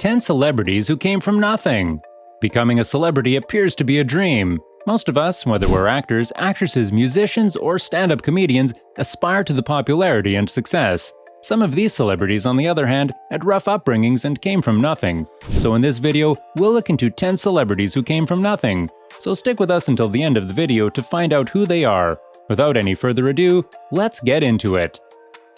10 celebrities who came from nothing. Becoming a celebrity appears to be a dream. Most of us, whether we're actors, actresses, musicians, or stand-up comedians, aspire to the popularity and success. Some of these celebrities, on the other hand, had rough upbringings and came from nothing. So in this video, we'll look into 10 celebrities who came from nothing. So stick with us until the end of the video to find out who they are. Without any further ado, let's get into it.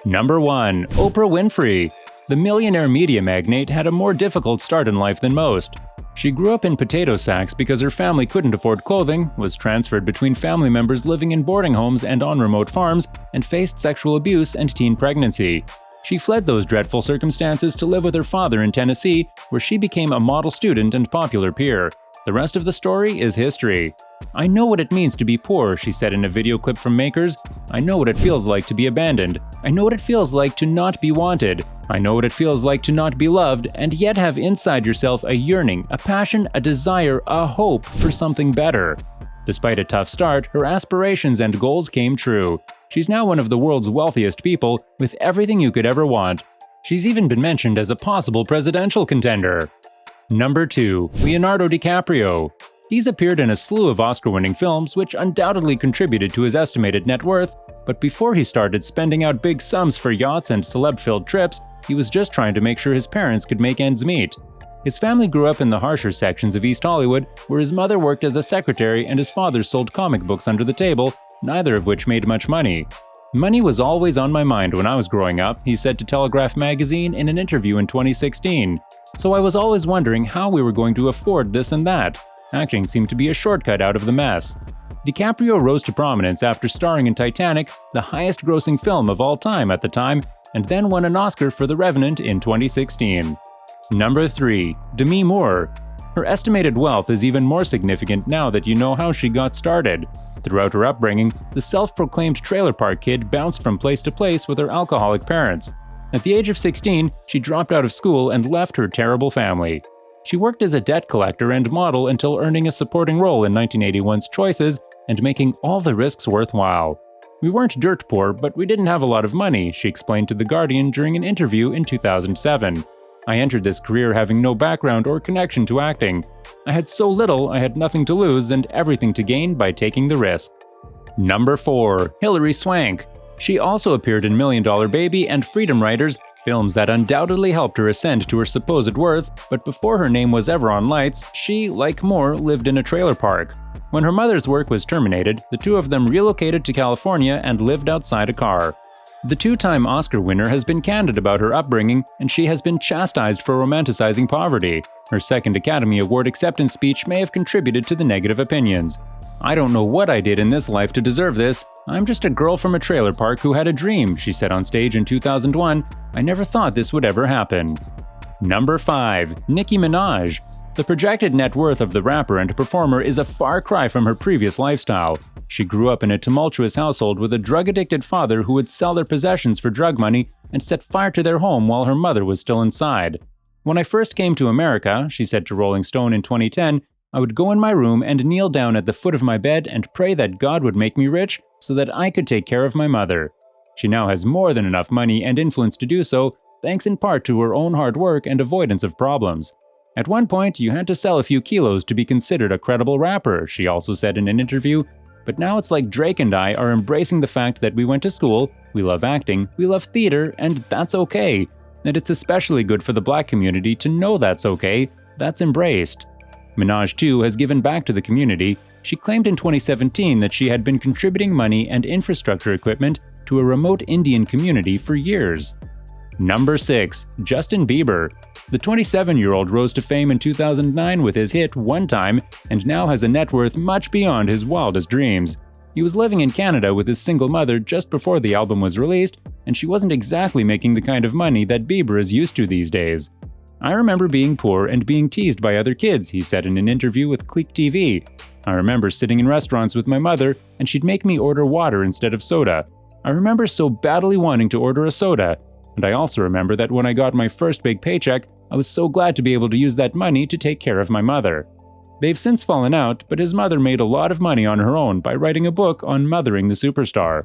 Number 1. Oprah Winfrey. The millionaire media magnate had a more difficult start in life than most. She grew up in potato sacks because her family couldn't afford clothing, was transferred between family members living in boarding homes and on remote farms, and faced sexual abuse and teen pregnancy. She fled those dreadful circumstances to live with her father in Tennessee, where she became a model student and popular peer. The rest of the story is history. "I know what it means to be poor," she said in a video clip from Makers. "I know what it feels like to be abandoned. I know what it feels like to not be wanted. I know what it feels like to not be loved, and yet have inside yourself a yearning, a passion, a desire, a hope for something better." Despite a tough start, her aspirations and goals came true. She's now one of the world's wealthiest people, with everything you could ever want. She's even been mentioned as a possible presidential contender. Number 2. Leonardo DiCaprio. He's appeared in a slew of Oscar-winning films, which undoubtedly contributed to his estimated net worth, but before he started spending out big sums for yachts and celeb-filled trips, he was just trying to make sure his parents could make ends meet. His family grew up in the harsher sections of East Hollywood, where his mother worked as a secretary and his father sold comic books under the table, neither of which made much money. "Money was always on my mind when I was growing up," he said to Telegraph magazine in an interview in 2016. "So I was always wondering how we were going to afford this and that. Acting seemed to be a shortcut out of the mess." DiCaprio rose to prominence after starring in Titanic, the highest-grossing film of all time at the time, and then won an Oscar for The Revenant in 2016. Number 3. Demi Moore. Her estimated wealth is even more significant now that you know how she got started. Throughout her upbringing, the self-proclaimed trailer park kid bounced from place to place with her alcoholic parents. At the age of 16, she dropped out of school and left her terrible family. She worked as a debt collector and model until earning a supporting role in 1981's Choices and making all the risks worthwhile. "We weren't dirt poor, but we didn't have a lot of money," she explained to The Guardian during an interview in 2007. "I entered this career having no background or connection to acting. I had so little, I had nothing to lose and everything to gain by taking the risk." Number 4. Hilary Swank. She also appeared in $1 Million Baby and Freedom Writers, films that undoubtedly helped her ascend to her supposed worth, but before her name was ever on lights, she, like Moore, lived in a trailer park. When her mother's work was terminated, the two of them relocated to California and lived outside a car. The two-time Oscar winner has been candid about her upbringing, and she has been chastised for romanticizing poverty. Her second Academy Award acceptance speech may have contributed to the negative opinions. "I don't know what I did in this life to deserve this. I'm just a girl from a trailer park who had a dream," she said on stage in 2001. "I never thought this would ever happen." Number 5. Nicki Minaj. The projected net worth of the rapper and performer is a far cry from her previous lifestyle. She grew up in a tumultuous household with a drug-addicted father who would sell their possessions for drug money and set fire to their home while her mother was still inside. "When I first came to America," she said to Rolling Stone in 2010, "I would go in my room and kneel down at the foot of my bed and pray that God would make me rich so that I could take care of my mother." She now has more than enough money and influence to do so, thanks in part to her own hard work and avoidance of problems. "At one point, you had to sell a few kilos to be considered a credible rapper," she also said in an interview. "But now it's like Drake and I are embracing the fact that we went to school, we love acting, we love theater, and that's okay. And it's especially good for the Black community to know that's okay, that's embraced." Minaj, too, has given back to the community. She claimed in 2017 that she had been contributing money and infrastructure equipment to a remote Indian community for years. Number 6. Justin Bieber. The 27-year-old rose to fame in 2009 with his hit One Time and now has a net worth much beyond his wildest dreams. He was living in Canada with his single mother just before the album was released, and she wasn't exactly making the kind of money that Bieber is used to these days. "I remember being poor and being teased by other kids," he said in an interview with Click TV. "I remember sitting in restaurants with my mother and she'd make me order water instead of soda. I remember so badly wanting to order a soda. And I also remember that when I got my first big paycheck, I was so glad to be able to use that money to take care of my mother." They've since fallen out, but his mother made a lot of money on her own by writing a book on mothering the superstar.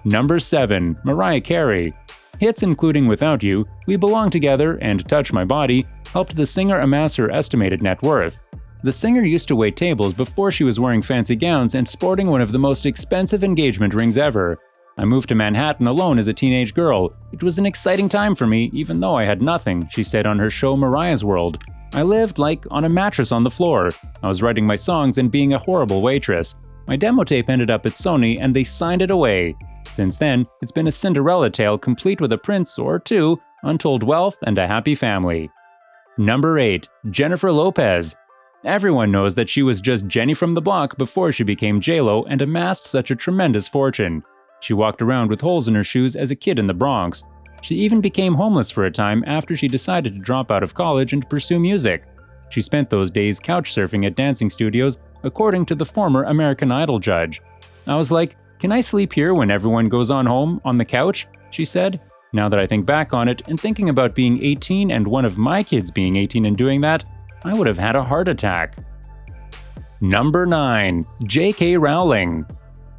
Number 7. Mariah Carey. Hits including Without You, We Belong Together, and Touch My Body helped the singer amass her estimated net worth. The singer used to wait tables before she was wearing fancy gowns and sporting one of the most expensive engagement rings ever. I moved to Manhattan alone as a teenage girl. It was an exciting time for me, even though I had nothing, she said on her show Mariah's World. I lived, like, on a mattress on the floor. I was writing my songs and being a horrible waitress. My demo tape ended up at Sony and they signed it away. Since then, it's been a Cinderella tale complete with a prince or two, untold wealth, and a happy family. Number 8. Jennifer Lopez. Everyone knows that she was just Jenny from the block before she became J-Lo and amassed such a tremendous fortune. She walked around with holes in her shoes as a kid in the Bronx. She even became homeless for a time after she decided to drop out of college and pursue music. She spent those days couch surfing at dancing studios, according to the former American Idol judge. I was like, "Can I sleep here when everyone goes on home on the couch?" she said. Now that I think back on it and thinking about being 18 and one of my kids being 18 and doing that, I would have had a heart attack. Number 9. J.K. Rowling.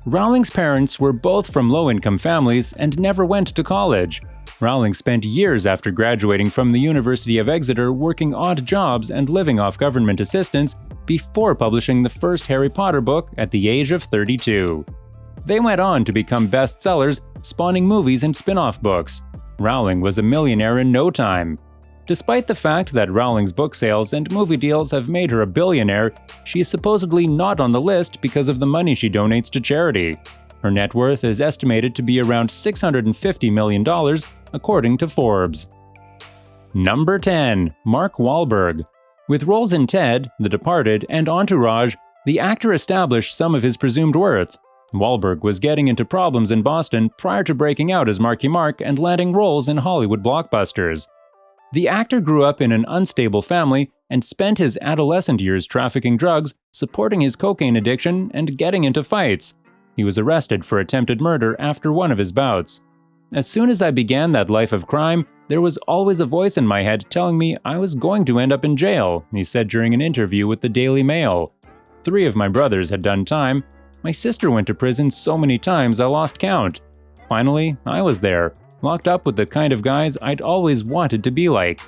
Rowling's parents were both from low-income families and never went to college. Rowling spent years after graduating from the University of Exeter working odd jobs and living off government assistance before publishing the first Harry Potter book at the age of 32. They went on to become bestsellers, spawning movies and spin-off books. Rowling was a millionaire in no time. Despite the fact that Rowling's book sales and movie deals have made her a billionaire, she is supposedly not on the list because of the money she donates to charity. Her net worth is estimated to be around $650 million, according to Forbes. Number 10. Mark Wahlberg. With roles in Ted, The Departed, and Entourage, the actor established some of his presumed worth. Wahlberg was getting into problems in Boston prior to breaking out as Marky Mark and landing roles in Hollywood blockbusters. The actor grew up in an unstable family and spent his adolescent years trafficking drugs, supporting his cocaine addiction, and getting into fights. He was arrested for attempted murder after one of his bouts. As soon as I began that life of crime, there was always a voice in my head telling me I was going to end up in jail, he said during an interview with the Daily Mail. 3 of my brothers had done time. My sister went to prison so many times I lost count. Finally, I was there, locked up with the kind of guys I'd always wanted to be like.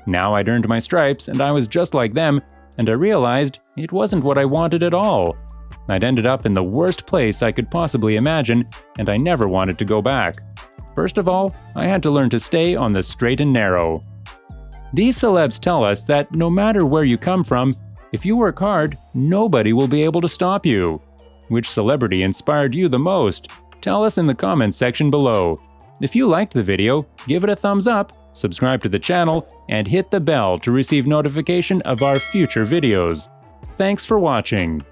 Now I'd earned my stripes and I was just like them, and I realized it wasn't what I wanted at all. I'd ended up in the worst place I could possibly imagine, and I never wanted to go back. First of all, I had to learn to stay on the straight and narrow. These celebs tell us that no matter where you come from, if you work hard, nobody will be able to stop you. Which celebrity inspired you the most? Tell us in the comments section below. If you liked the video, give it a thumbs up, subscribe to the channel, and hit the bell to receive notification of our future videos. Thanks for watching.